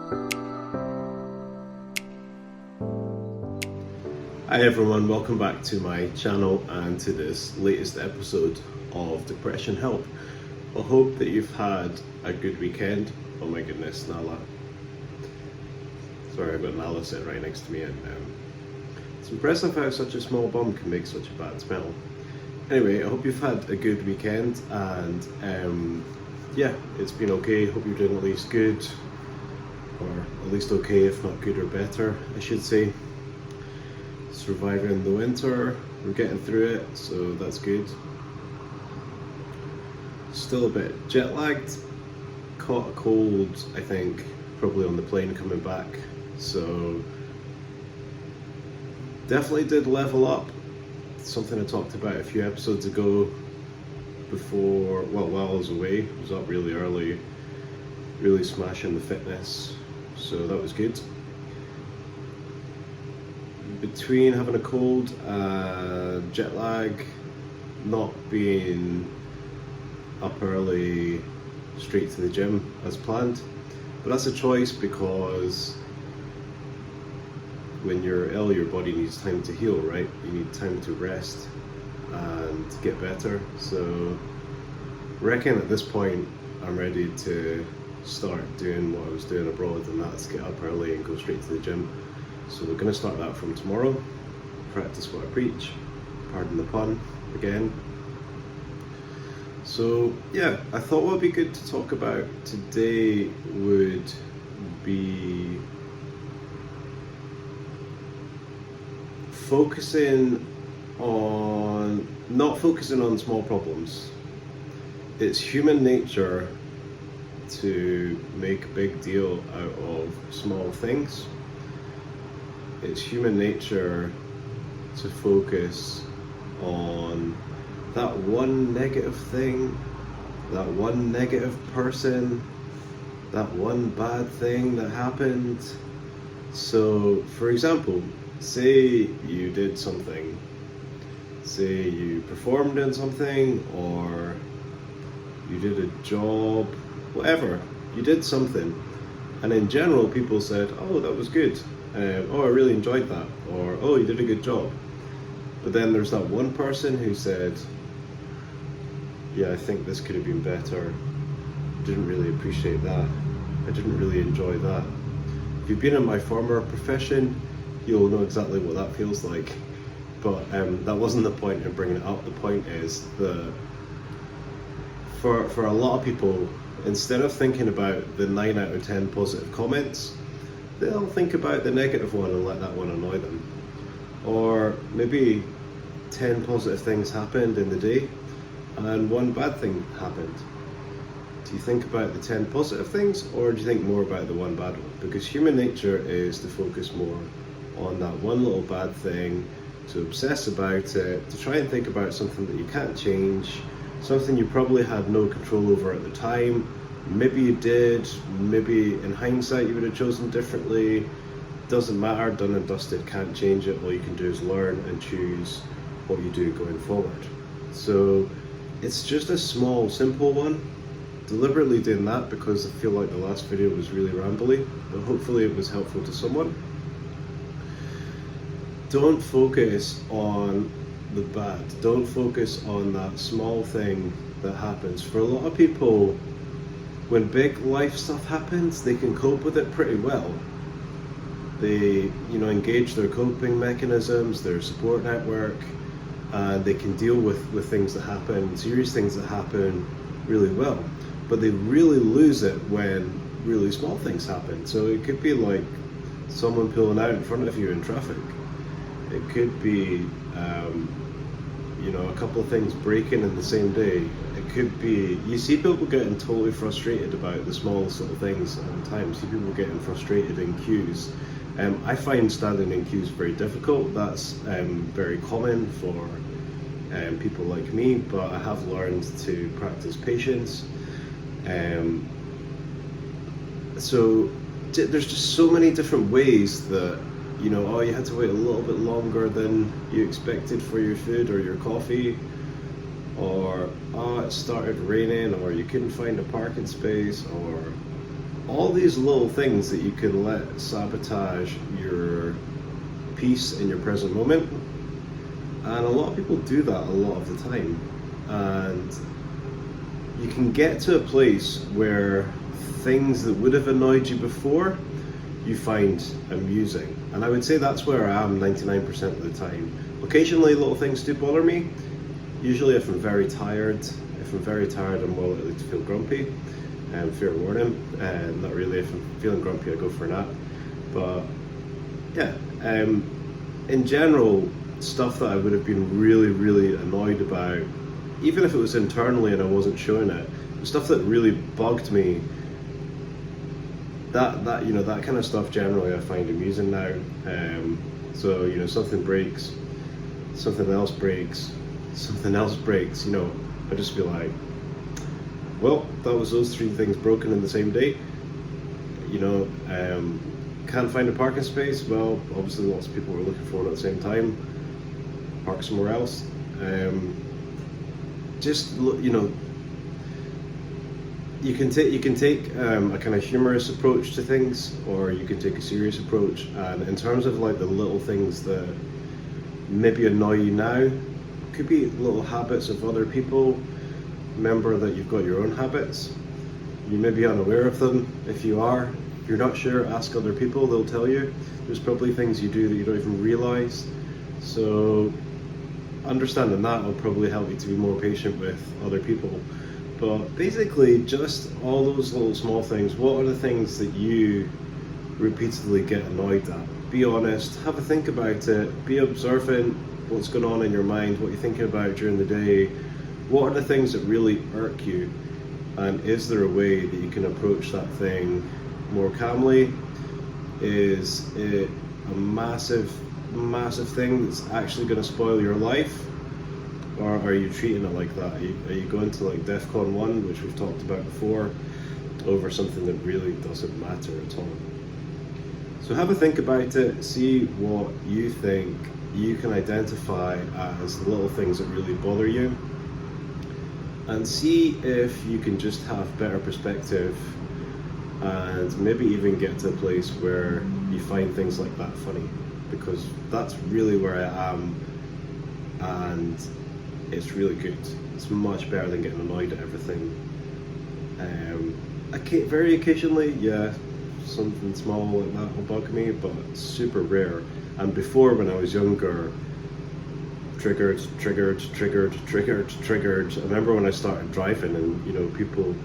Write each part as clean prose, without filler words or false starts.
Hi everyone, welcome back to my channel and to this latest episode of Depression Help. I hope that you've had a good weekend. Oh my goodness, Nala. Sorry, I've got Nala sitting right next to me, and it's impressive how such a small bum can make such a bad smell. Anyway, I hope you've had a good weekend, and yeah, it's been okay. Hope you're doing at least good, or at least okay, if not good or better, I should say. Surviving the winter, we're getting through it, so that's good. Still a bit jet lagged, caught a cold, I think, probably on the plane coming back, so definitely did level up. Something I talked about a few episodes ago before, well, while I was away. I was up really early, really smashing the fitness, so that was good. Between having a cold and jet lag, not being up early straight to the gym as planned, but that's a choice because when you're ill, your body needs time to heal, right? You need time to rest and get better. So I reckon at this point I'm ready to start doing what I was doing abroad, and that's get up early and go straight to the gym. So we're going to start that from tomorrow. Practice what I preach. Pardon the pun again. So yeah, I thought what would be good to talk about today would be not focusing on small problems. It's human nature to make a big deal out of small things. It's human nature to focus on that one negative thing, that one negative person, that one bad thing that happened. So, for example, say you did something, say you performed in something, or you did a job, whatever, you did something, and in general people said, oh, that was good. Oh, I really enjoyed that, or oh, you did a good job. But then there's that one person who said, yeah, I think this could have been better. I didn't really appreciate that. I didn't really enjoy that. If you've been in my former profession, you'll know exactly what that feels like. But that wasn't the point in bringing it up. The point is that for a lot of people, instead of thinking about the 9 out of 10 positive comments, they'll think about the negative one and let that one annoy them. Or maybe 10 positive things happened in the day and one bad thing happened. Do you think about the 10 positive things, or do you think more about the one bad one? Because human nature is to focus more on that one little bad thing, to obsess about it, to try and think about something that you can't change, something you probably had no control over at the time. Maybe you did, maybe in hindsight you would have chosen differently. Doesn't matter, done and dusted, can't change it. All you can do is learn and choose what you do going forward. So it's just a small, simple one. Deliberately doing that because I feel like the last video was really rambly, but hopefully it was helpful to someone. Don't focus on the bad. Don't focus on that small thing that happens. For a lot of people, when big life stuff happens, they can cope with it pretty well. They, engage their coping mechanisms, their support network, and they can deal with things that happen, serious things that happen really well. But they really lose it when really small things happen. So it could be like someone pulling out in front of you in traffic. It could be, a couple of things breaking in the same day. It could be, you see people getting totally frustrated about the small sort of things all the time. You see people getting frustrated in queues. I find standing in queues very difficult. That's very common for people like me, but I have learned to practice patience. So there's just so many different ways that, you had to wait a little bit longer than you expected for your food or your coffee, or it started raining, or you couldn't find a parking space, or all these little things that you can let sabotage your peace in your present moment. And a lot of people do that a lot of the time. And you can get to a place where things that would have annoyed you before, you find amusing. And I would say that's where I am 99% of the time. Occasionally little things do bother me. Usually if I'm very tired, I'm more likely to feel grumpy. Fair warning, not really. If I'm feeling grumpy, I go for a nap. But yeah, in general, stuff that I would have been really, really annoyed about, even if it was internally and I wasn't showing it, stuff that really bugged me, that kind of stuff generally I find amusing now. So something breaks, something else breaks, I just feel like, well, that was those three things broken in the same day. Can't find a parking space. Well, obviously lots of people were looking for it at the same time. Park somewhere else. You can take a kind of humorous approach to things, or you can take a serious approach. And in terms of like the little things that maybe annoy you now, could be little habits of other people. Remember that you've got your own habits. You may be unaware of them. If you're not sure, ask other people, they'll tell you. There's probably things you do that you don't even realize. So understanding that will probably help you to be more patient with other people. But basically, just all those little small things. What are the things that you repeatedly get annoyed at? Be honest, have a think about it, be observant what's going on in your mind, what you're thinking about during the day. What are the things that really irk you? And is there a way that you can approach that thing more calmly? Is it a massive thing that's actually going to spoil your life? Or are you treating it like that? Are you going to like DEFCON 1, which we've talked about before, over something that really doesn't matter at all? So have a think about it, see what you think you can identify as the little things that really bother you, and see if you can just have better perspective and maybe even get to a place where you find things like that funny, because that's really where I am, and it's really good. It's much better than getting annoyed at everything. Very occasionally, yeah, something small like that will bug me, but it's super rare. And before, when I was younger, triggered. I remember when I started driving, and people,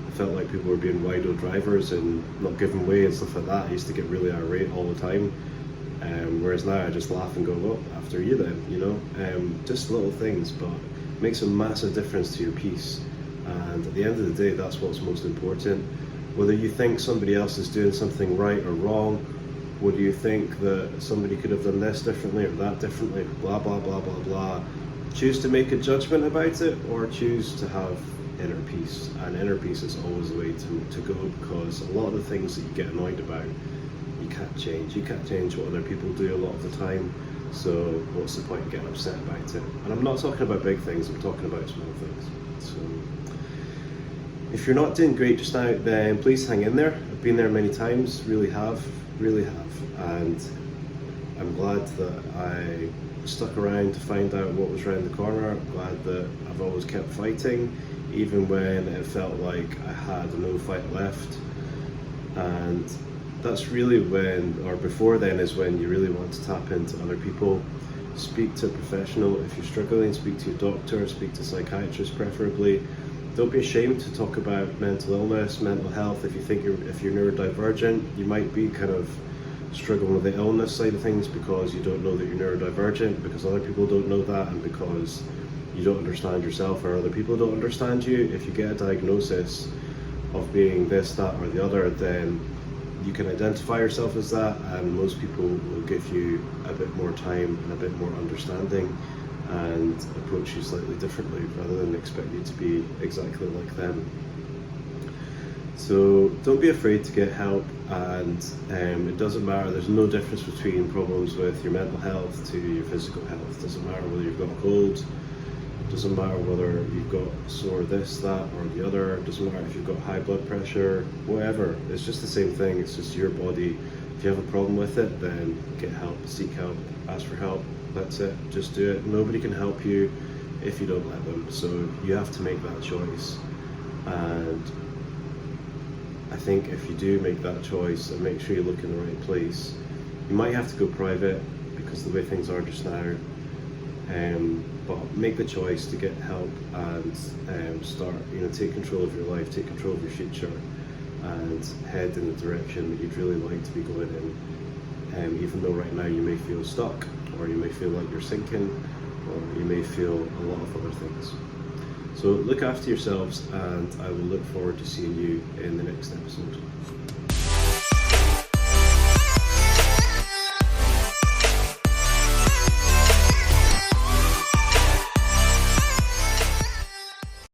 I felt like people were being wide-o drivers and not giving way and stuff like that. I used to get really irate all the time. Whereas now I just laugh and go, well, after you then, just little things, but it makes a massive difference to your peace. And at the end of the day, that's what's most important. Whether you think somebody else is doing something right or wrong, whether you think that somebody could have done this differently or that differently, blah, blah, blah, blah, blah. Choose to make a judgment about it, or choose to have inner peace. And inner peace is always the way to go, because a lot of the things that you get annoyed about, you can't change. You can't change what other people do a lot of the time. So what's the point in getting upset about it? And I'm not talking about big things, I'm talking about small things. So if you're not doing great just now, then please hang in there. I've been there many times, really have. And I'm glad that I stuck around to find out what was around the corner. I'm glad that I've always kept fighting, even when it felt like I had no fight left. And that's really when, or before then, is when you really want to tap into other people. Speak to a professional. If you're struggling, speak to your doctor, speak to a psychiatrist preferably. Don't be ashamed to talk about mental illness, mental health. If you're neurodivergent, you might be kind of struggling with the illness side of things because you don't know that you're neurodivergent, because other people don't know that, and because you don't understand yourself or other people don't understand you. If you get a diagnosis of being this, that, or the other, then you can identify yourself as that, and most people will give you a bit more time and a bit more understanding and approach you slightly differently rather than expect you to be exactly like them. So don't be afraid to get help, and it doesn't matter. There's no difference between problems with your mental health to your physical health. It doesn't matter whether you've got a cold, Doesn't matter whether you've got sore this, that, or the other. Doesn't matter if you've got high blood pressure, whatever. It's just the same thing. It's just your body. If you have a problem with it, then get help, seek help, ask for help. That's it. Just do it. Nobody can help you if you don't let them. So you have to make that choice. And I think if you do make that choice and make sure you look in the right place, you might have to go private because the way things are just now. But make the choice to get help and start, take control of your life, take control of your future, and head in the direction that you'd really like to be going in. Even though right now you may feel stuck, or you may feel like you're sinking, or you may feel a lot of other things. So look after yourselves, and I will look forward to seeing you in the next episode.